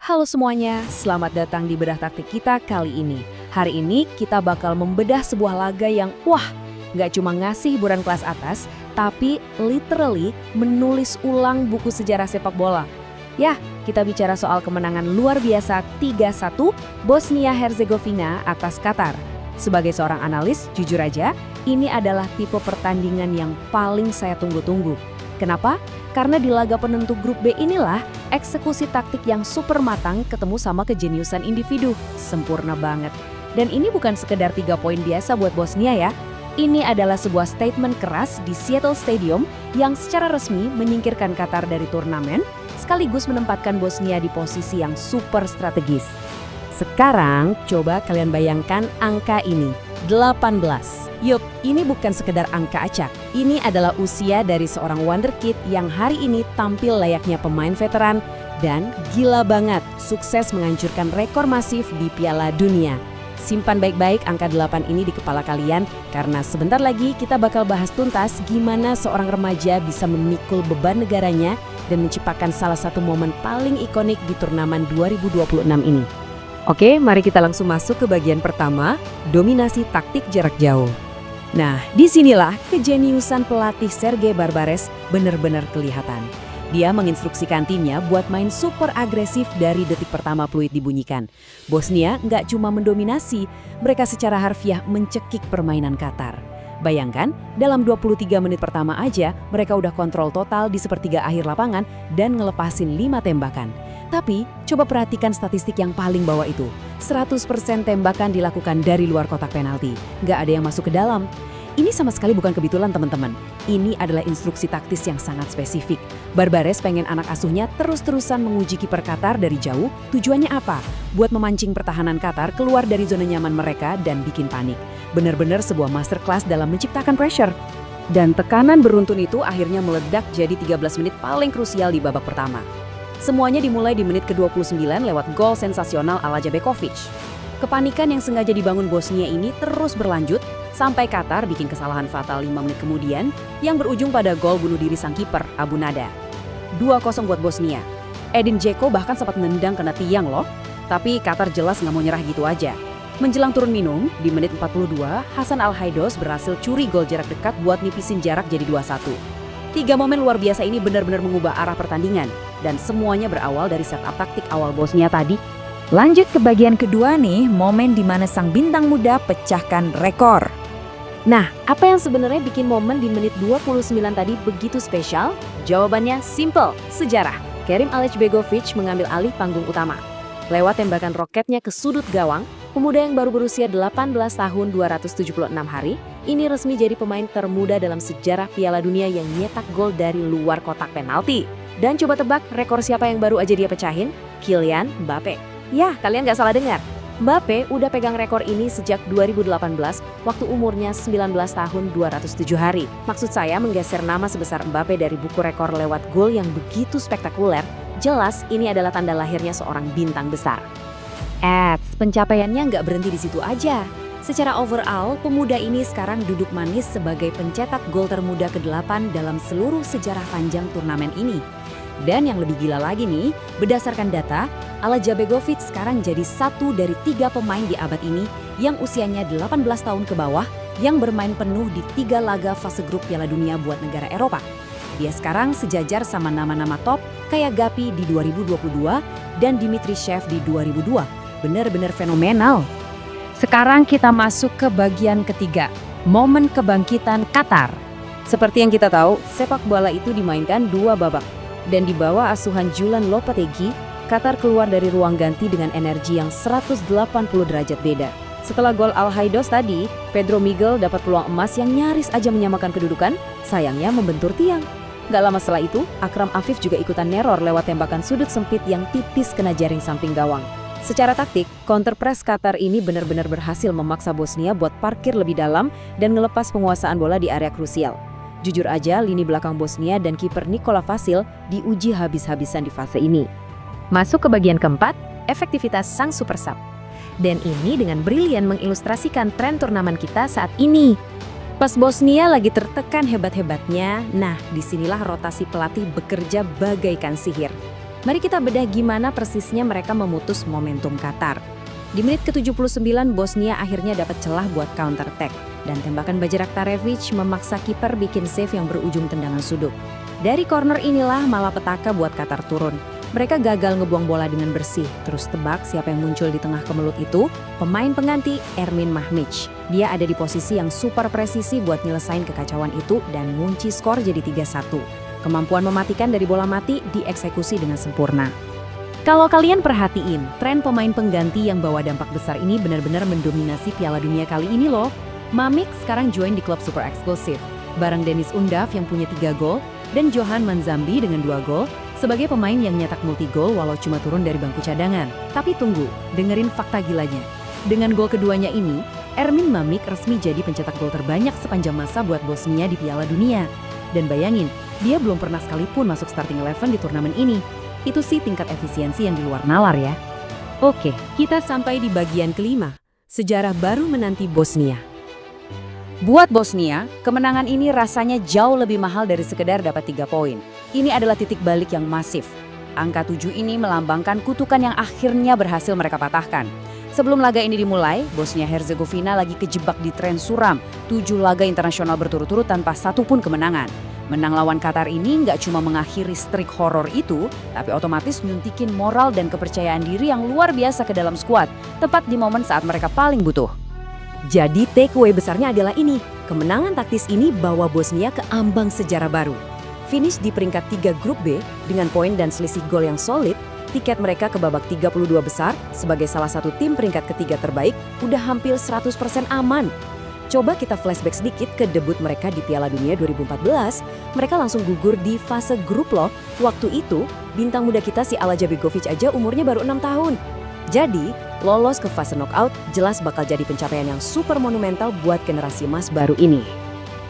Halo semuanya, selamat datang di Bedah Taktik kita kali ini. Hari ini kita bakal membedah sebuah laga yang nggak cuma ngasih hiburan kelas atas, tapi literally menulis ulang buku sejarah sepak bola. Ya, kita bicara soal kemenangan luar biasa 3-1 Bosnia-Herzegovina atas Qatar. Sebagai seorang analis, jujur aja, ini adalah tipe pertandingan yang paling saya tunggu-tunggu. Kenapa? Karena di laga penentu grup B inilah eksekusi taktik yang super matang ketemu sama kejeniusan individu. Sempurna banget. Dan ini bukan sekedar 3 poin biasa buat Bosnia ya. Ini adalah sebuah statement keras di Seattle Stadium yang secara resmi menyingkirkan Qatar dari turnamen, sekaligus menempatkan Bosnia di posisi yang super strategis. Sekarang coba kalian bayangkan angka ini, 18. Yup, ini bukan sekedar angka acak. Ini adalah usia dari seorang wonderkid yang hari ini tampil layaknya pemain veteran dan gila banget sukses menghancurkan rekor masif di Piala Dunia. Simpan baik-baik angka 8 ini di kepala kalian karena sebentar lagi kita bakal bahas tuntas gimana seorang remaja bisa memikul beban negaranya dan menciptakan salah satu momen paling ikonik di turnamen 2026 ini. Oke, mari kita langsung masuk ke bagian pertama, dominasi taktik jarak jauh. Nah, disinilah kejeniusan pelatih Sergei Barbares benar-benar kelihatan. Dia menginstruksikan timnya buat main super agresif dari detik pertama peluit dibunyikan. Bosnia nggak cuma mendominasi, mereka secara harfiah mencekik permainan Qatar. Bayangkan, dalam 23 menit pertama aja, mereka udah kontrol total di sepertiga akhir lapangan dan ngelepasin 5 tembakan. Tapi, coba perhatikan statistik yang paling bawah itu. 100% tembakan dilakukan dari luar kotak penalti. Nggak ada yang masuk ke dalam. Ini sama sekali bukan kebetulan teman-teman. Ini adalah instruksi taktis yang sangat spesifik. Barbares pengen anak asuhnya terus-terusan menguji kiper Qatar dari jauh. Tujuannya apa? Buat memancing pertahanan Qatar keluar dari zona nyaman mereka dan bikin panik. Benar-benar sebuah masterclass dalam menciptakan pressure. Dan tekanan beruntun itu akhirnya meledak jadi 13 menit paling krusial di babak pertama. Semuanya dimulai di menit ke-29 lewat gol sensasional ala Jabekovic. Kepanikan yang sengaja dibangun Bosnia ini terus berlanjut sampai Qatar bikin kesalahan fatal 5 menit kemudian yang berujung pada gol bunuh diri sang kiper Abu Nada. 2-0 buat Bosnia. Edin Dzeko bahkan sempat nendang kena tiang loh, tapi Qatar jelas nggak mau nyerah gitu aja. Menjelang turun minum, di menit 42, Hasan Al-Haidos berhasil curi gol jarak dekat buat nipisin jarak jadi 2-1. 3 momen luar biasa ini benar-benar mengubah arah pertandingan. Dan semuanya berawal dari setup taktik awal Bosnia tadi. Lanjut ke bagian kedua nih, momen di mana sang bintang muda pecahkan rekor. Nah, apa yang sebenarnya bikin momen di menit 29 tadi begitu spesial? Jawabannya simple, sejarah. Kerim Alekbegovic mengambil alih panggung utama. Lewat tembakan roketnya ke sudut gawang, pemuda yang baru berusia 18 tahun 276 hari, ini resmi jadi pemain termuda dalam sejarah Piala Dunia yang nyetak gol dari luar kotak penalti. Dan coba tebak rekor siapa yang baru aja dia pecahin? Kylian Mbappe. Ya, kalian gak salah dengar. Mbappe udah pegang rekor ini sejak 2018 waktu umurnya 19 tahun 207 hari. Maksud saya menggeser nama sebesar Mbappe dari buku rekor lewat gol yang begitu spektakuler. Jelas ini adalah tanda lahirnya seorang bintang besar. Pencapaiannya nggak berhenti di situ aja. Secara overall, pemuda ini sekarang duduk manis sebagai pencetak gol termuda ke-8 dalam seluruh sejarah panjang turnamen ini. Dan yang lebih gila lagi nih, berdasarkan data, Alekbegovic sekarang jadi satu dari 3 pemain di abad ini yang usianya 18 tahun ke bawah yang bermain penuh di 3 laga fase grup Piala Dunia buat negara Eropa. Dia sekarang sejajar sama nama-nama top kayak Gapi di 2022 dan Dimitri Shev di 2002. Benar-benar fenomenal. Sekarang kita masuk ke bagian ketiga, momen kebangkitan Qatar. Seperti yang kita tahu, sepak bola itu dimainkan 2 babak. Dan di bawah asuhan Julen Lopetegui, Qatar keluar dari ruang ganti dengan energi yang 180 derajat beda. Setelah gol Al-Haidos tadi, Pedro Miguel dapat peluang emas yang nyaris aja menyamakan kedudukan, sayangnya membentur tiang. Gak lama setelah itu, Akram Afif juga ikutan neror lewat tembakan sudut sempit yang tipis kena jaring samping gawang. Secara taktik, counter press Qatar ini benar-benar berhasil memaksa Bosnia buat parkir lebih dalam dan ngelepas penguasaan bola di area krusial. Jujur aja, lini belakang Bosnia dan kiper Nikola Vasil diuji habis-habisan di fase ini. Masuk ke bagian keempat, efektivitas sang super sub. Dan ini dengan brilian mengilustrasikan tren turnamen kita saat ini. Pas Bosnia lagi tertekan hebat-hebatnya, nah disinilah rotasi pelatih bekerja bagaikan sihir. Mari kita bedah gimana persisnya mereka memutus momentum Qatar. Di menit ke-79, Bosnia akhirnya dapat celah buat counter attack, dan tembakan Bajerak Tarevic memaksa kiper bikin save yang berujung tendangan sudut. Dari corner inilah malapetaka buat Qatar turun. Mereka gagal ngebuang bola dengan bersih. Terus tebak siapa yang muncul di tengah kemelut itu? Pemain pengganti Ermin Mahmic. Dia ada di posisi yang super presisi buat nyelesain kekacauan itu dan ngunci skor jadi 3-1. Kemampuan mematikan dari bola mati dieksekusi dengan sempurna. Kalau kalian perhatiin, tren pemain pengganti yang bawa dampak besar ini benar-benar mendominasi Piala Dunia kali ini loh. Mamik sekarang join di klub super eksklusif, bareng Dennis Undav yang punya 3 gol, dan Johan Manzambi dengan 2 gol, sebagai pemain yang nyetak multi-gol walau cuma turun dari bangku cadangan. Tapi tunggu, dengerin fakta gilanya. Dengan gol keduanya ini, Ermin Mamik resmi jadi pencetak gol terbanyak sepanjang masa buat Bosnia di Piala Dunia. Dan bayangin, dia belum pernah sekalipun masuk starting 11 di turnamen ini. Itu sih tingkat efisiensi yang di luar nalar ya. Oke, kita sampai di bagian kelima. Sejarah baru menanti Bosnia. Buat Bosnia, kemenangan ini rasanya jauh lebih mahal dari sekedar dapat 3 poin. Ini adalah titik balik yang masif. Angka 7 ini melambangkan kutukan yang akhirnya berhasil mereka patahkan. Sebelum laga ini dimulai, Bosnia-Herzegovina lagi kejebak di tren suram. 7 laga internasional berturut-turut tanpa satu pun kemenangan. Menang lawan Qatar ini nggak cuma mengakhiri streak horor itu, tapi otomatis nyuntikin moral dan kepercayaan diri yang luar biasa ke dalam skuad, tepat di momen saat mereka paling butuh. Jadi takeaway besarnya adalah ini, kemenangan taktis ini bawa Bosnia ke ambang sejarah baru. Finish di peringkat 3 grup B dengan poin dan selisih gol yang solid, tiket mereka ke babak 32 besar sebagai salah satu tim peringkat ketiga terbaik udah hampir 100% aman. Coba kita flashback sedikit ke debut mereka di Piala Dunia 2014, mereka langsung gugur di fase grup loh. Waktu itu, bintang muda kita si Ala Jabegovic aja umurnya baru 6 tahun. Jadi, lolos ke fase knockout jelas bakal jadi pencapaian yang super monumental buat generasi emas baru ini.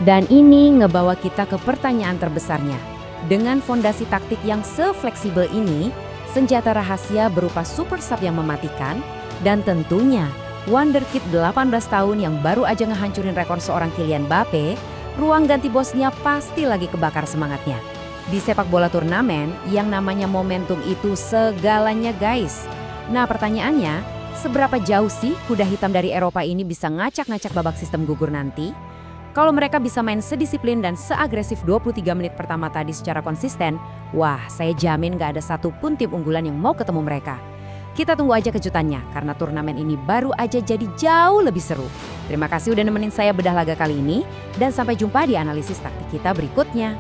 Dan ini ngebawa kita ke pertanyaan terbesarnya. Dengan fondasi taktik yang se-fleksibel ini, senjata rahasia berupa super sub yang mematikan, dan tentunya wonderkid 18 tahun yang baru aja ngehancurin rekor seorang Kylian Mbappe, ruang ganti Bosnia pasti lagi kebakar semangatnya. Di sepak bola turnamen, yang namanya momentum itu segalanya guys. Nah pertanyaannya, seberapa jauh sih kuda hitam dari Eropa ini bisa ngacak-ngacak babak sistem gugur nanti? Kalau mereka bisa main sedisiplin dan seagresif 23 menit pertama tadi secara konsisten, wah saya jamin gak ada satupun tim unggulan yang mau ketemu mereka. Kita tunggu aja kejutannya, karena turnamen ini baru aja jadi jauh lebih seru. Terima kasih udah nemenin saya bedah laga kali ini, dan sampai jumpa di analisis taktik kita berikutnya.